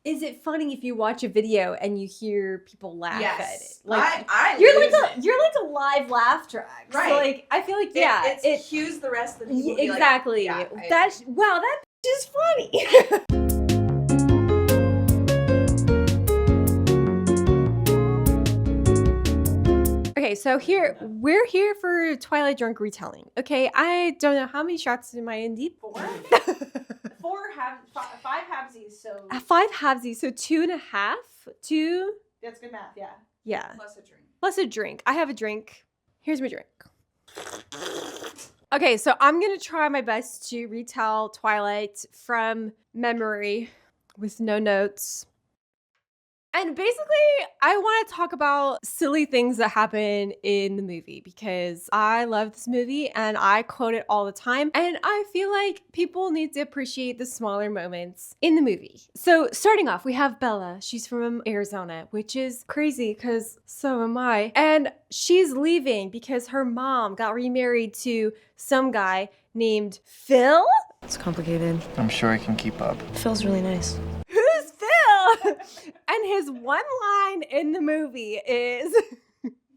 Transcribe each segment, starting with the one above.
is it funny if you watch a video and you hear people laugh at it? Like you're like a live laugh track. Right. So like I feel like it cues the rest of the people. Exactly. Like, that is funny. Okay, so we're here for Twilight drunk retelling. Okay, I don't know how many shots am I in deep? 4? 5 halvesies, so 5 halvesies, so 2.5. 2. That's good math, yeah. Yeah. Plus a drink. I have a drink. Here's my drink. Okay, so I'm gonna try my best to retell Twilight from memory with no notes. And basically, I want to talk about silly things that happen in the movie because I love this movie and I quote it all the time. And I feel like people need to appreciate the smaller moments in the movie. So starting off, we have Bella. She's from Arizona, which is crazy because so am I. And she's leaving because her mom got remarried to some guy named Phil. It's complicated. I'm sure I can keep up. Feels really nice. Who's Phil? And his one line in the movie is,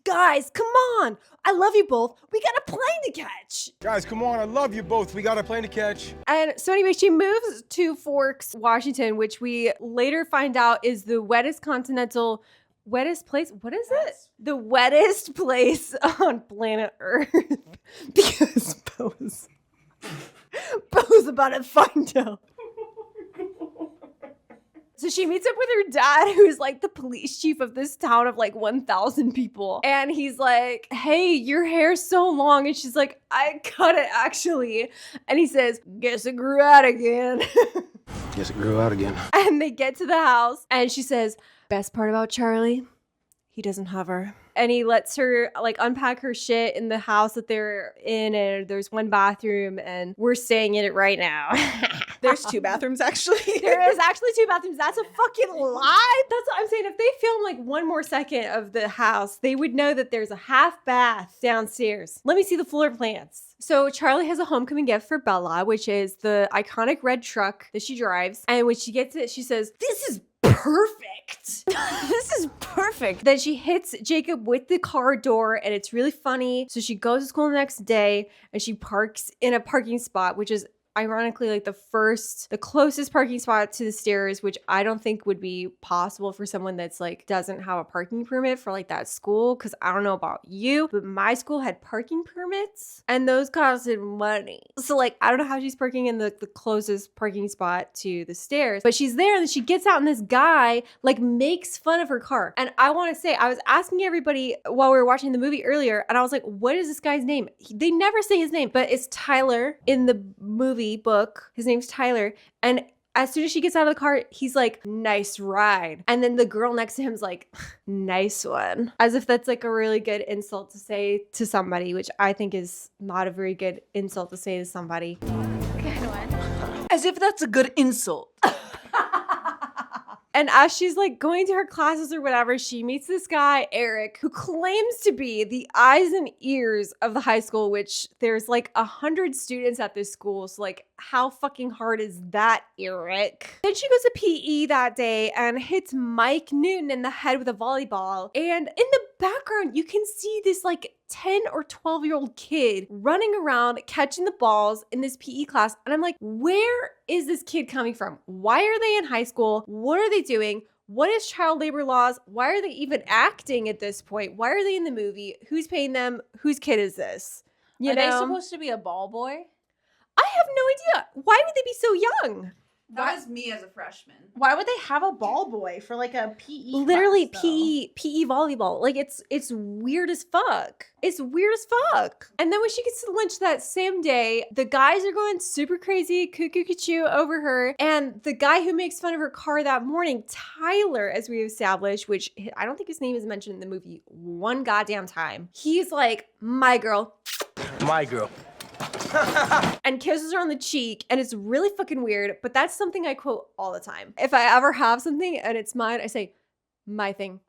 guys, come on. I love you both. We got a plane to catch. Guys, come on. I love you both. We got a plane to catch. And so anyway, she moves to Forks, Washington, which we later find out is the wettest place. What is it? The wettest place on planet Earth. Because Bo's about to find out. So she meets up with her dad, who's like the police chief of this town of like 1,000 people. And he's like, hey, your hair's so long. And she's like, I cut it actually. And he says, guess it grew out again. Guess it grew out again. And they get to the house and she says, best part about Charlie, he doesn't have her. And he lets her like unpack her shit in the house that they're in, and there's one bathroom, and we're staying in it right now. There's 2 bathrooms, actually. There is actually 2 bathrooms. That's a fucking lie. That's what I'm saying. If they film like one more second of the house, they would know that there's a half bath downstairs. Let me see the floor plans. So Charlie has a homecoming gift for Bella, which is the iconic red truck that she drives. And when she gets it, she says, this is perfect. This is perfect. Then she hits Jacob with the car door and it's really funny. So she goes to school the next day and she parks in a parking spot, which is ironically like the closest parking spot to the stairs, which I don't think would be possible for someone that's like doesn't have a parking permit for like that school. Cause I don't know about you, but my school had parking permits and those costed money. So like, I don't know how she's parking in the closest parking spot to the stairs, but she's there and then she gets out and this guy like makes fun of her car. And I want to say, I was asking everybody while we were watching the movie earlier and I was like, what is this guy's name? They never say his name, but it's Tyler in the movie book. His name's Tyler. And as soon as she gets out of the car, he's like, nice ride. And then the girl next to him's like, nice one. As if that's like a really good insult to say to somebody, which I think is not a very good insult to say to somebody. Good one. As if that's a good insult. And as she's like going to her classes or whatever, she meets this guy, Eric, who claims to be the eyes and ears of the high school, which there's like 100 students at this school. So like, how fucking hard is that, Eric? Then she goes to PE that day and hits Mike Newton in the head with a volleyball. And in the background, you can see this like 10 or 12-year-old kid running around catching the balls in this PE class. And I'm like, where is this kid coming from? Why are they in high school? What are they doing? What is child labor laws? Why are they even acting at this point? Why are they in the movie? Who's paying them? Whose kid is this? Are they supposed to be a ball boy? I have no idea. Why would they be so young? That was me as a freshman. Why would they have a ball boy for like a PE Literally class, PE volleyball. Like it's weird as fuck. It's weird as fuck. And then when she gets to lunch that same day, the guys are going super crazy, cuckoo cuckoo over her. And the guy who makes fun of her car that morning, Tyler, as we established, which I don't think his name is mentioned in the movie one goddamn time. He's like, my girl. My girl. And kisses her on the cheek, and it's really fucking weird, but that's something I quote all the time. If I ever have something and it's mine, I say, my thing.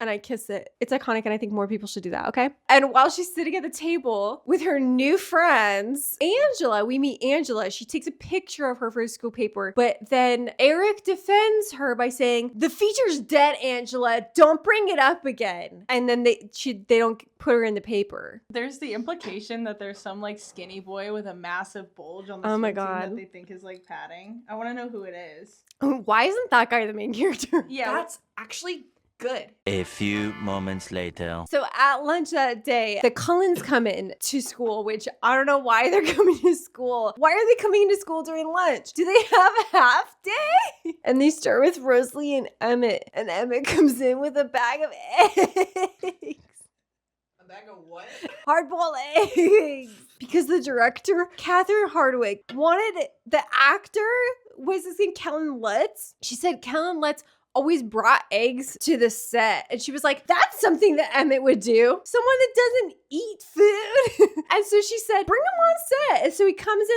and I kiss it. It's iconic, and I think more people should do that, okay? And while she's sitting at the table with her new friends, Angela, we meet Angela. She takes a picture of her first school paper, but then Eric defends her by saying, the feature's dead, Angela. Don't bring it up again. And then they don't put her in the paper. There's the implication that there's some like skinny boy with a massive bulge on the Oh my swim team God. that they think is like padding. I want to know who it is. Why isn't that guy the main character? Yeah, That's actually good. A few moments later. So at lunch that day, the Cullens come in to school, which I don't know why they're coming to school. Why are they coming to school during lunch? Do they have a half day? And they start with Rosalie and Emmett. And Emmett comes in with a bag of eggs. A bag of what? Hard-boiled eggs. Because the director, Catherine Hardwick, wanted the actor, was his name Kellen Lutz? She said Kellen Lutz always brought eggs to the set. And she was like, that's something that Emmett would do. Someone that doesn't eat food. And so she said, bring him on set. And so he comes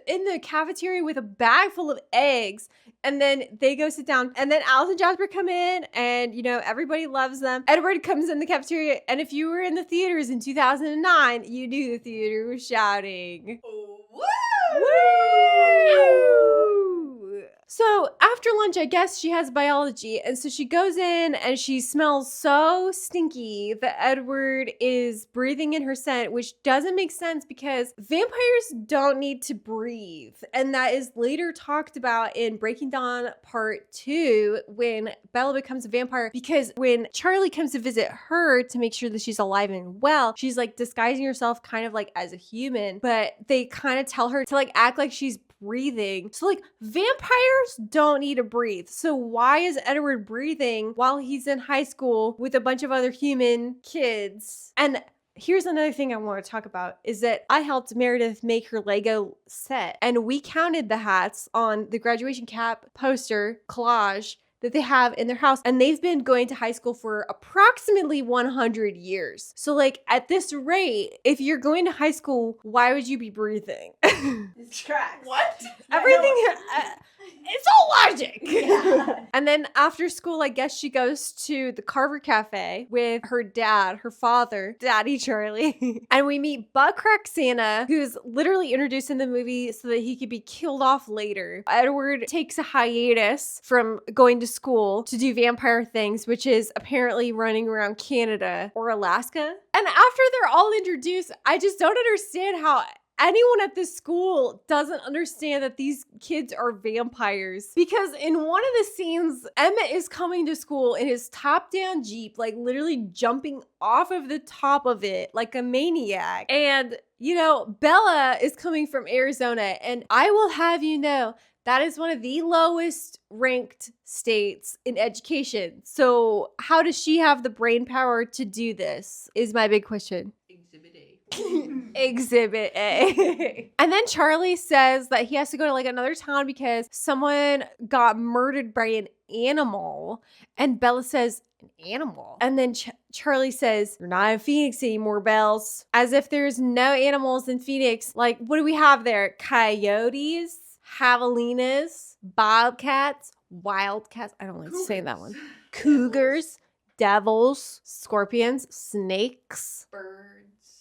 in the cafeteria with a bag full of eggs. And then they go sit down. And then Alice and Jasper come in and, you know, everybody loves them. Edward comes in the cafeteria. And if you were in the theaters in 2009, you knew the theater was shouting. Woo! Woo! So after lunch, I guess she has biology. And so she goes in and she smells so stinky that Edward is breathing in her scent, which doesn't make sense because vampires don't need to breathe. And that is later talked about in Breaking Dawn Part 2 when Bella becomes a vampire. Because when Charlie comes to visit her to make sure that she's alive and well, she's like disguising herself kind of like as a human. But they kind of tell her to like act like she's breathing. So like vampires don't need to breathe. So why is Edward breathing while he's in high school with a bunch of other human kids? And here's another thing I want to talk about is that I helped Meredith make her Lego set and we counted the hats on the graduation cap poster collage that they have in their house. And they've been going to high school for approximately 100 years. So like at this rate, if you're going to high school, why would you be breathing? It's tracks. What? Everything, it's all logic. Yeah. And then after school, I guess she goes to the Carver Cafe with her dad, her father, Daddy Charlie. And we meet Buttcrack Santa, who's literally introduced in the movie so that he could be killed off later. Edward takes a hiatus from going to school to do vampire things, which is apparently running around Canada or Alaska. And after they're all introduced, I just don't understand how anyone at this school doesn't understand that these kids are vampires. Because in one of the scenes, Emmett is coming to school in his top-down Jeep, like literally jumping off of the top of it like a maniac. And, you know, Bella is coming from Arizona. And I will have you know, that is one of the lowest ranked states in education. So how does she have the brain power to do this is my big question. Exhibit A. Exhibit A. And then Charlie says that he has to go to like another town because someone got murdered by an animal. And Bella says, an animal? And then Charlie says, you're not in Phoenix anymore, Bells. As if there's no animals in Phoenix. Like, what do we have there? Coyotes? Javelinas? Bobcats? Wildcats? I don't like saying that one. Cougars? Devils? Scorpions? Snakes?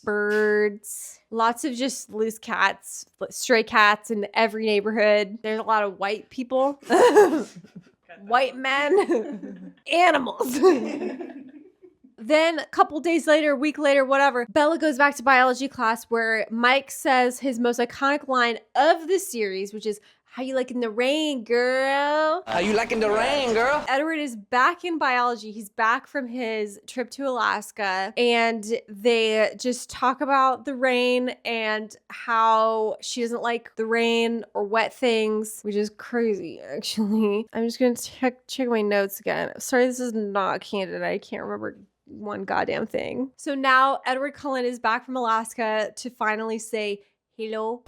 Birds, lots of just loose cats, stray cats in every neighborhood. There's a lot of white people, white men, animals. Then a couple days later, a week later, whatever, Bella goes back to biology class where Mike says his most iconic line of the series, which is, how you liking the rain, girl? How you liking the rain, girl? Edward is back in biology. He's back from his trip to Alaska. And they just talk about the rain and how she doesn't like the rain or wet things, which is crazy, actually. I'm just going to check my notes again. Sorry, this is not candid. I can't remember one goddamn thing. So now Edward Cullen is back from Alaska to finally say, hello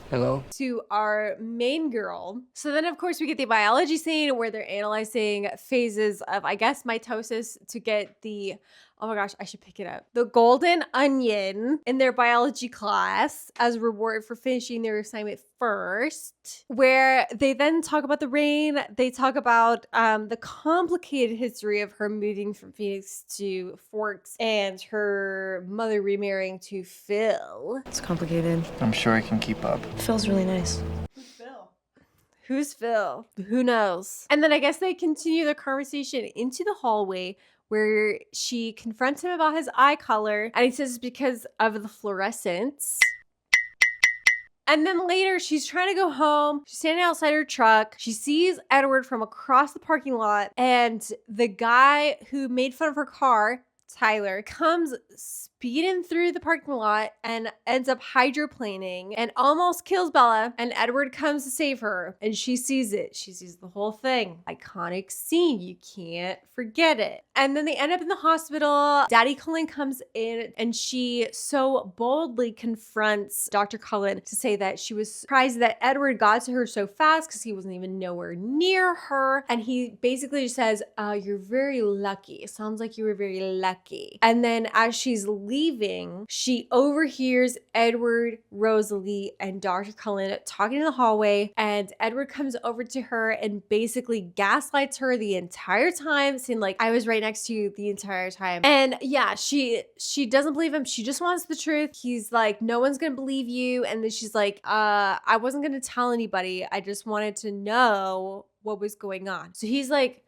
to our main girl. So then, of course, we get the biology scene where they're analyzing phases of, I guess, mitosis to get the Oh my gosh, I should pick it up. The golden onion in their biology class as a reward for finishing their assignment first, where they then talk about the rain. They talk about the complicated history of her moving from Phoenix to Forks and her mother remarrying to Phil. It's complicated. I'm sure I can keep up. Phil's really nice. Who's Phil? Who knows? And then I guess they continue their conversation into the hallway where she confronts him about his eye color. And he says it's because of the fluorescence. And then later, she's trying to go home. She's standing outside her truck. She sees Edward from across the parking lot. And the guy who made fun of her car, Tyler, comes speeding through the parking lot and ends up hydroplaning and almost kills Bella. And Edward comes to save her. And she sees it. She sees the whole thing. Iconic scene. You can't forget it. And then they end up in the hospital. Daddy Cullen comes in and she so boldly confronts Dr. Cullen to say that she was surprised that Edward got to her so fast because he wasn't even nowhere near her. And he basically just says, you're very lucky. It sounds like you were very lucky. And then as she's leaving, she overhears Edward, Rosalie, and Dr. Cullen talking in the hallway. And Edward comes over to her and basically gaslights her the entire time, saying like, I was right next to you the entire time. And yeah, she doesn't believe him. She just wants the truth. He's like, no one's gonna believe you. And then she's like, I wasn't gonna tell anybody. I just wanted to know what was going on. So he's like,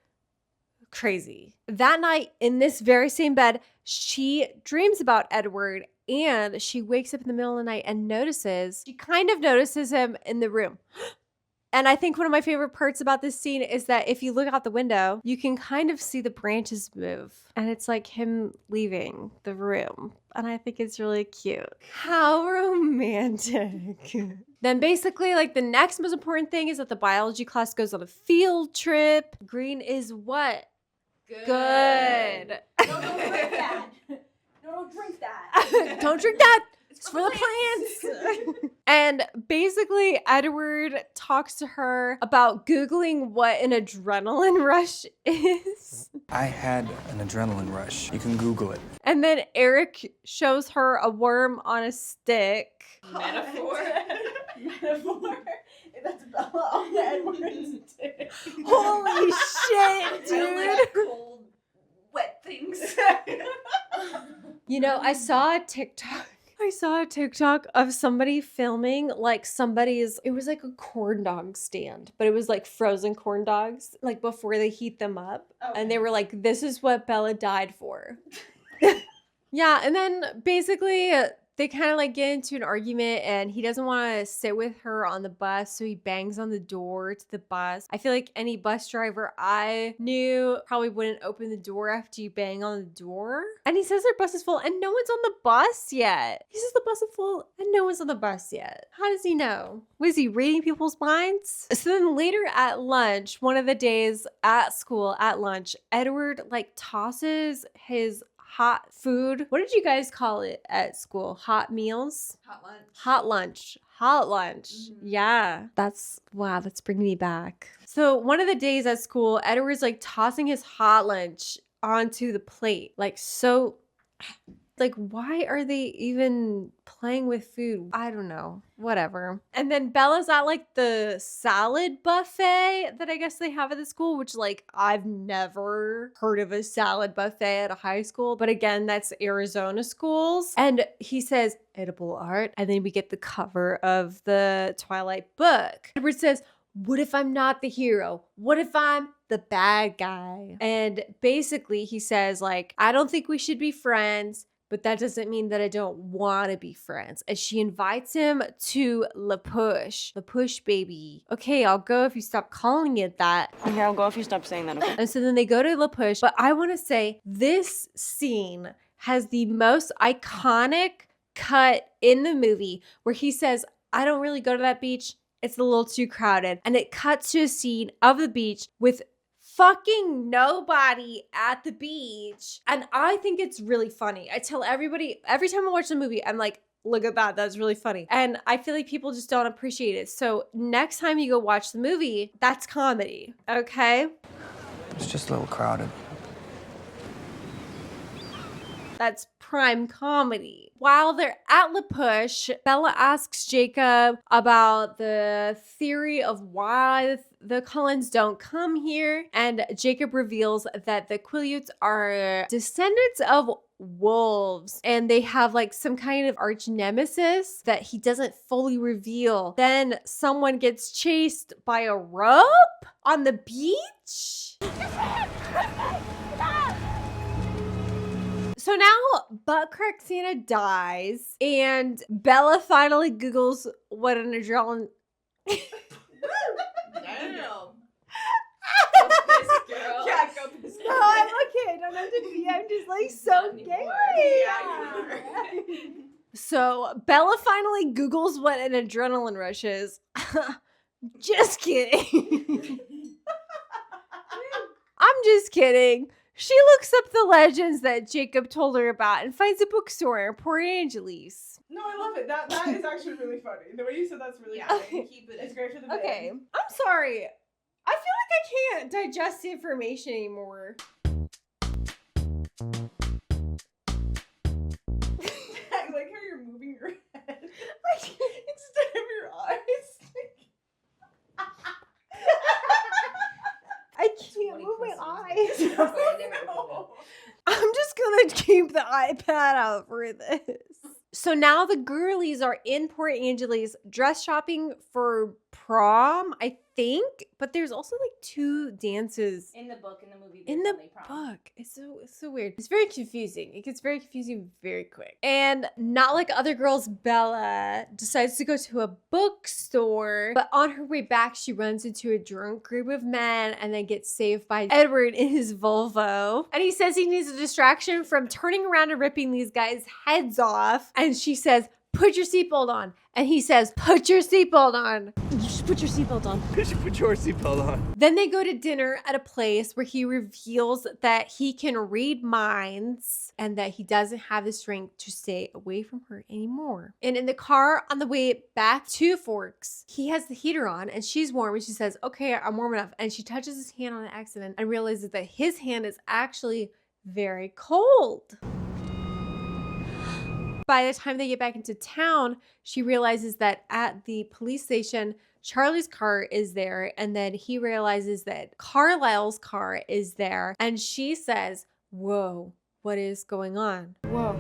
crazy. That night in this very same bed, she dreams about Edward and she wakes up in the middle of the night and she kind of notices him in the room. And I think one of my favorite parts about this scene is that if you look out the window, you can kind of see the branches move. And it's like him leaving the room. And I think it's really cute. How romantic. Then basically, like, the next most important thing is that the biology class goes on a field trip. Green is what? Good. No, don't drink that. No, don't drink that. Don't drink that. It's for the plants. And basically, Edward talks to her about Googling what an adrenaline rush is. I had an adrenaline rush. You can Google it. And then Eric shows her a worm on a stick. Metaphor. Metaphor. That's Bella on the Edward's dick. Holy shit, dude. Cold, wet things. You know, I saw a TikTok of somebody filming like it was like a corn dog stand, but it was like frozen corn dogs, like before they heat them up. Okay. And they were like, this is what Bella died for. Yeah, and then basically they kind of like get into an argument and he doesn't want to sit with her on the bus, so he bangs on the door to the bus. I feel like any bus driver I knew probably wouldn't open the door after you bang on the door. And he says their bus is full and no one's on the bus yet. He says the bus is full and no one's on the bus yet. How does he know? Was he reading people's minds? So then later at lunch, one of the days at school at lunch, Edward like tosses his hot food. What did you guys call it at school? Hot meals? Hot lunch. Hot lunch. Hot lunch. Mm-hmm. Yeah. That's bringing me back. So one of the days at school, Edward's like tossing his hot lunch onto the plate. Like, why are they even playing with food? I don't know. Whatever. And then Bella's at like the salad buffet that I guess they have at the school, which like I've never heard of a salad buffet at a high school. But again, that's Arizona schools. And he says, edible art. And then we get the cover of the Twilight book. Edward says, what if I'm not the hero? What if I'm the bad guy? And basically he says like, I don't think we should be friends, but that doesn't mean that I don't want to be friends. And she invites him to La Push. La Push, baby. Okay, I'll go if you stop calling it that. Okay, I'll go if you stop saying that, okay? And so then they go to La Push. But I want to say this scene has the most iconic cut in the movie where he says, I don't really go to that beach. It's a little too crowded. And it cuts to a scene of the beach with fucking nobody at the beach. And I think it's really funny. I tell everybody, every time I watch the movie, I'm like, look at that. That's really funny. And I feel like people just don't appreciate it. So next time you go watch the movie, that's comedy. Okay? It's just a little crowded. That's prime comedy. While they're at La Push, Bella asks Jacob about the theory of why the Cullens don't come here, and Jacob reveals that the Quileutes are descendants of wolves, and they have like some kind of arch nemesis that he doesn't fully reveal. Then someone gets chased by a rope on the beach. So now Buttcrack Santa dies, and Bella finally Googles what an adrenaline. Damn. Girl. Yeah, go piss No, I'm okay. I don't have to be. I'm just like so Not gay. anymore. Yeah, you are. So Bella finally Googles what an adrenaline rush is. Just kidding. I'm just kidding. She looks up the legends that Jacob told her about and finds a bookstore in Port Angeles. No, I love it. That is actually really funny. The way you said that's really Yeah, funny. keep it. It's great for the Okay, band. I'm sorry. I feel like I can't digest the information anymore. I like how you're moving your head instead of your eyes. I can't move my eyes. No. I'm just gonna keep the iPad out for this. So now the girlies are in Port Angeles dress shopping for prom, I think, but there's also like 2 dances In the book, in the movie, in the book. It's so weird. It's very confusing. It gets very confusing very quick. And not like other girls, Bella decides to go to a bookstore, but on her way back, she runs into a drunk group of men and then gets saved by Edward in his Volvo. And he says he needs a distraction from turning around and ripping these guys' heads off. And she says, put your seatbelt on. And he says, put your seatbelt on. You should put your seatbelt on. You should put your seatbelt on. Then they go to dinner at a place where he reveals that he can read minds and that he doesn't have the strength to stay away from her anymore. And in the car on the way back to Forks, he has the heater on and she's warm and she says, okay, I'm warm enough. And she touches his hand on accident and realizes that his hand is actually very cold. By the time they get back into town, she realizes that at the police station, Charlie's car is there. And then he realizes that Carlisle's car is there. And she says, whoa, what is going on? Whoa.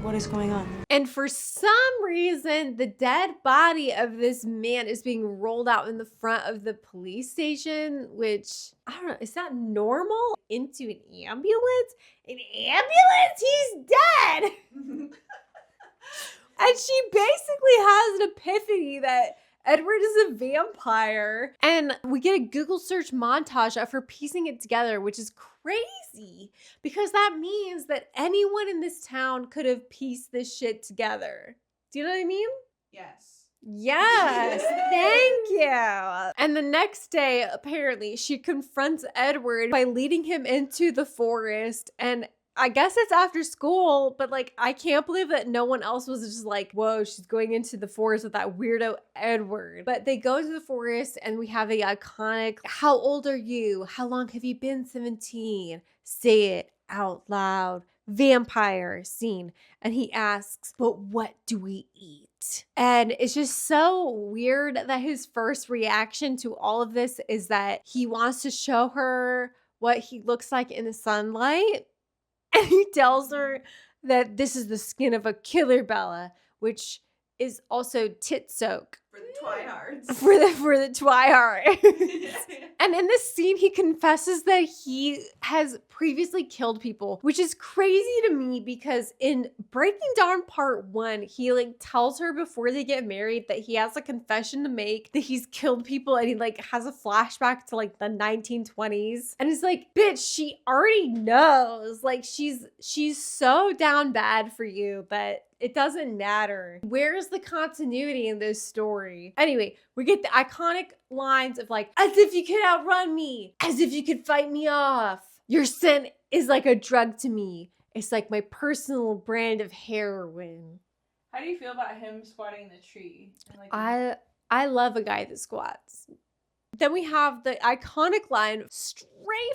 What is going on? And for some reason, the dead body of this man is being rolled out in the front of the police station, which, I don't know, is that normal? Into an ambulance? An ambulance? He's dead! And she basically has an epiphany that Edward is a vampire. And we get a Google search montage of her piecing it together, which is crazy because that means that anyone in this town could have pieced this shit together. Do you know what I mean? Yes. Yes, thank you. And the next day, apparently, she confronts Edward by leading him into the forest. And I guess it's after school, but like, I can't believe that no one else was just like, whoa, she's going into the forest with that weirdo Edward. But they go to the forest and we have the iconic, how old are you? How long have you been 17? Say it out loud. Vampire scene. And he asks, but what do we eat? And it's just so weird that his first reaction to all of this is that he wants to show her what he looks like in the sunlight. And he tells her that this is the skin of a killer Bella, which is also tit soak. For the Twihards. For the Twihards. And in this scene, he confesses that he has previously killed people, which is crazy to me because in Breaking Dawn Part 1, he like tells her before they get married that he has a confession to make, that he's killed people, and he like has a flashback to like the 1920s. And it's like, bitch, she already knows. Like she's so down bad for you that it doesn't matter. Where's the continuity in this story? Anyway, we get the iconic lines of like, as if you could outrun me, as if you could fight me off. Your scent is like a drug to me. It's like my personal brand of heroin. How do you feel about him squatting in the tree? I love a guy that squats. Then we have the iconic line straight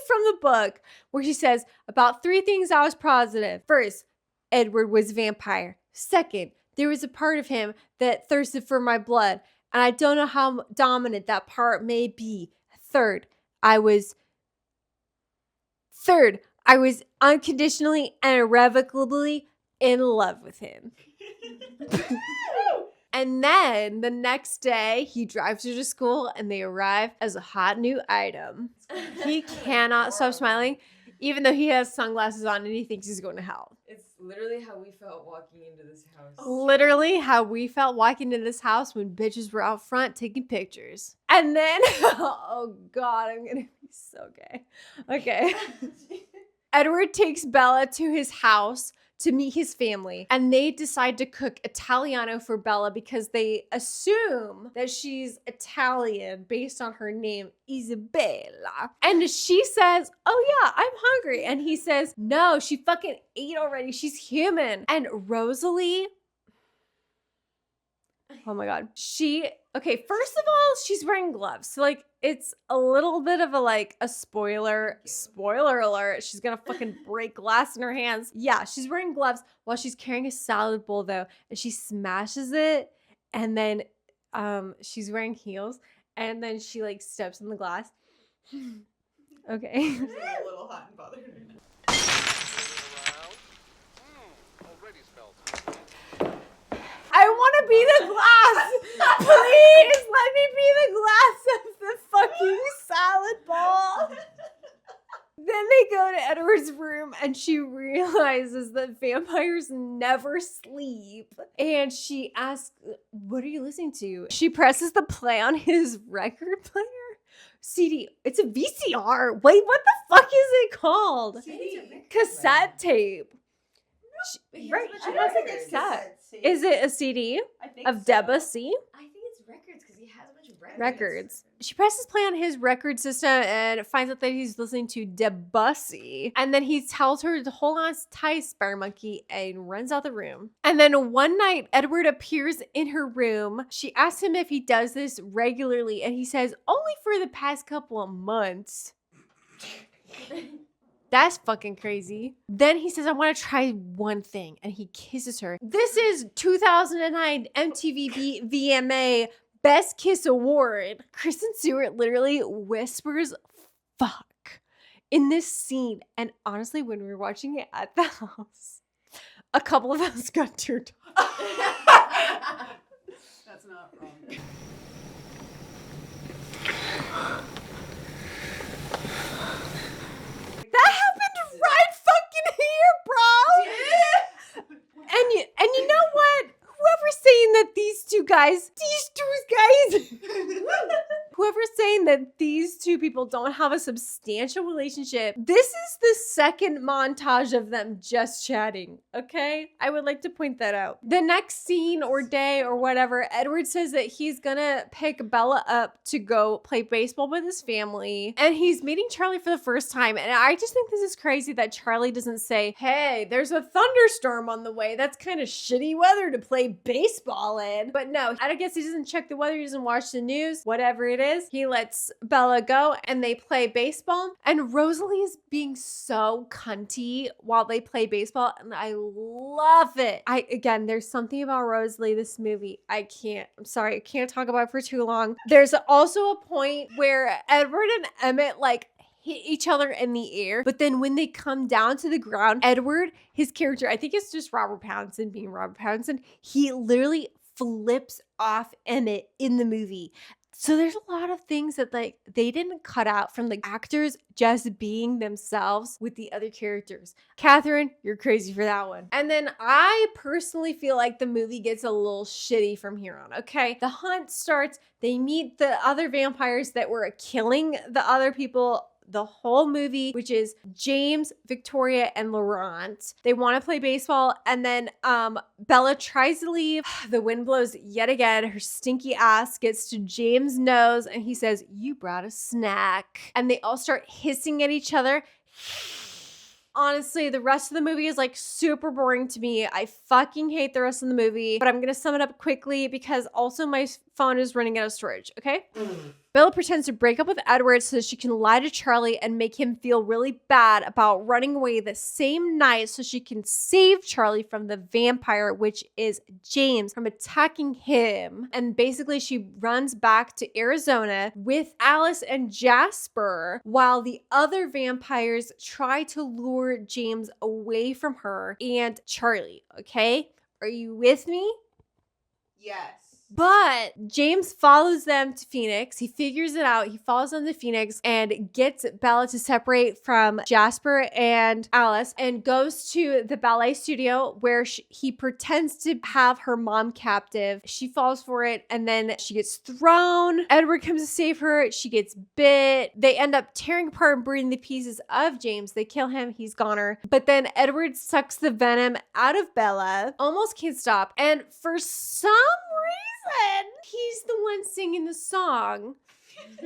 from the book where she says, about 3 things I was positive. First, Edward was a vampire. Second, there was a part of him that thirsted for my blood, and I don't know how dominant that part may be. Third, I was unconditionally and irrevocably in love with him. And then the next day, he drives her to school and they arrive as a hot new item. He cannot stop smiling, even though he has sunglasses on and he thinks he's going to hell. It's literally how we felt walking into this house. Literally how we felt walking into this house when bitches were out front taking pictures. And then, oh God, I'm going to be so gay. Okay. Edward takes Bella to his house to meet his family, and they decide to cook Italiano for Bella because they assume that she's Italian based on her name, Isabella. And she says, oh yeah, I'm hungry. And he says, no, she fucking ate already. She's human. And Rosalie, oh my God. Okay, first of all, she's wearing gloves. So like, it's a little bit of a spoiler alert. She's gonna fucking break glass in her hands. Yeah, she's wearing gloves while she's carrying a salad bowl though. And she smashes it. And then she's wearing heels. And then she like steps in the glass. Okay. It's a little hot and bothered. I want to be the glass. Please let me be the glass of the fucking salad bowl. Then they go to Edward's room and she realizes that vampires never sleep. And she asks, what are you listening to? She presses the play on his record player. CD. It's a VCR. Wait, what the fuck is it called? CD. Cassette tape. Right, she has a cassette. Is it a CD I think of Debussy? I think it's records because he has a bunch of Records. She presses play on his record system and finds out that he's listening to Debussy. And then he tells her to hold on tight, Spider Monkey, and runs out the room. And then one night, Edward appears in her room. She asks him if he does this regularly, and he says, only for the past couple of months. That's fucking crazy. Then he says, I want to try one thing. And he kisses her. This is 2009 MTV VMA Best Kiss Award. Kristen Stewart literally whispers, fuck, in this scene. And honestly, when we were watching it at the house, a couple of us got teared up. That's not wrong. That happened right fucking here, bro. And you know what? Whoever's saying that these two guys, whoever's saying that these two people don't have a substantial relationship, this is the second montage of them just chatting, okay? I would like to point that out. The next scene or day or whatever, Edward says that he's gonna pick Bella up to go play baseball with his family, and he's meeting Charlie for the first time, and I just think this is crazy that Charlie doesn't say, hey, there's a thunderstorm on the way. That's kind of shitty weather to play baseball in. But no, I guess he doesn't check the weather, he doesn't watch the news, whatever it is. He lets Bella go and they play baseball. And Rosalie is being so cunty while they play baseball, and I love it. Again, there's something about Rosalie, this movie. I'm sorry, I can't talk about it for too long. There's also a point where Edward and Emmett hit each other in the air, but then when they come down to the ground, Edward, his character, I think it's just Robert Pattinson being Robert Pattinson, he literally flips off Emmett in the movie. So there's a lot of things that they didn't cut out from the actors just being themselves with the other characters. Catherine, you're crazy for that one. And then I personally feel like the movie gets a little shitty from here on, okay? The hunt starts, they meet the other vampires that were killing the other people the whole movie, which is James, Victoria, and Laurent. They want to play baseball, and then Bella tries to leave. The wind blows yet again. Her stinky ass gets to James' nose, and he says, you brought a snack. And they all start hissing at each other. Honestly, the rest of the movie is super boring to me. I fucking hate the rest of the movie, but I'm gonna sum it up quickly because also my phone is running out of storage, okay? Bella pretends to break up with Edward so she can lie to Charlie and make him feel really bad about running away the same night so she can save Charlie from the vampire, which is James, from attacking him. And basically she runs back to Arizona with Alice and Jasper while the other vampires try to lure James away from her and Charlie, okay? Are you with me? Yes. But James follows them to Phoenix. He figures it out. He follows them to Phoenix and gets Bella to separate from Jasper and Alice and goes to the ballet studio where he pretends to have her mom captive. She falls for it and then she gets thrown. Edward comes to save her. She gets bit. They end up tearing apart and burning the pieces of James. They kill him. He's goner. But then Edward sucks the venom out of Bella. Almost can't stop. And for some reason, he's the one singing the song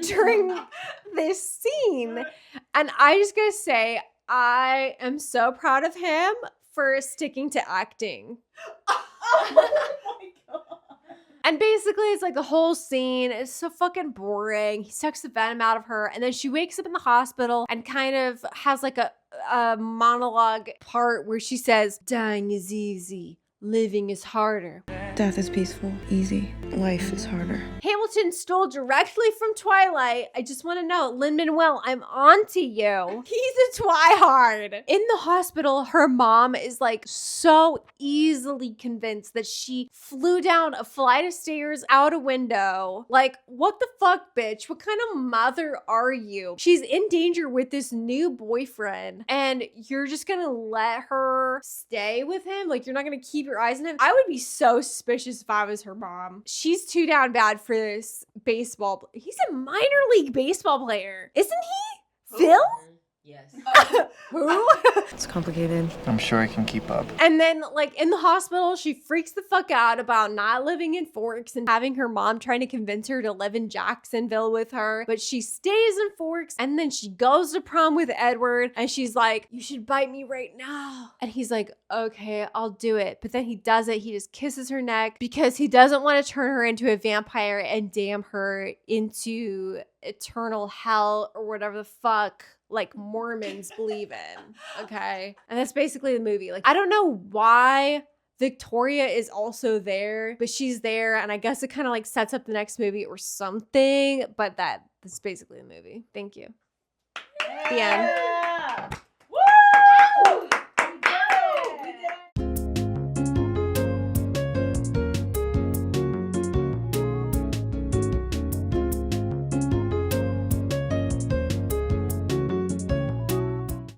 during this scene. And I just gotta say, I am so proud of him for sticking to acting. Oh my god. And basically, it's like the whole scene is so fucking boring. He sucks the venom out of her, and then she wakes up in the hospital and kind of has like a monologue part where she says, "Dying is easy. Living is harder." Death is peaceful, easy. Life is harder. Hamilton stole directly from Twilight. I just want to know, Lin-Manuel, I'm on to you. He's a twihard. In the hospital, her mom is like so easily convinced that she flew down a flight of stairs out a window. Like, what the fuck, bitch? What kind of mother are you? She's in danger with this new boyfriend, and you're just gonna let her stay with him? Like, you're not gonna keep your eyes on him? I would be so suspicious if I was her mom. She's too down bad for this baseball. He's a minor league baseball player, isn't he? Phil? Yes. Who? It's complicated. I'm sure I can keep up. And then, like, in the hospital, she freaks the fuck out about not living in Forks and having her mom trying to convince her to live in Jacksonville with her. But she stays in Forks, and then she goes to prom with Edward, and she's like, "You should bite me right now." And he's like, "Okay, I'll do it." But then he does it. He just kisses her neck because he doesn't want to turn her into a vampire and damn her into eternal hell or whatever the fuck like Mormons believe in. Okay. And that's basically the movie. Like, I don't know why Victoria is also there, but she's there. And I guess it kind of like sets up the next movie or something, but that's basically the movie. Thank you. The end.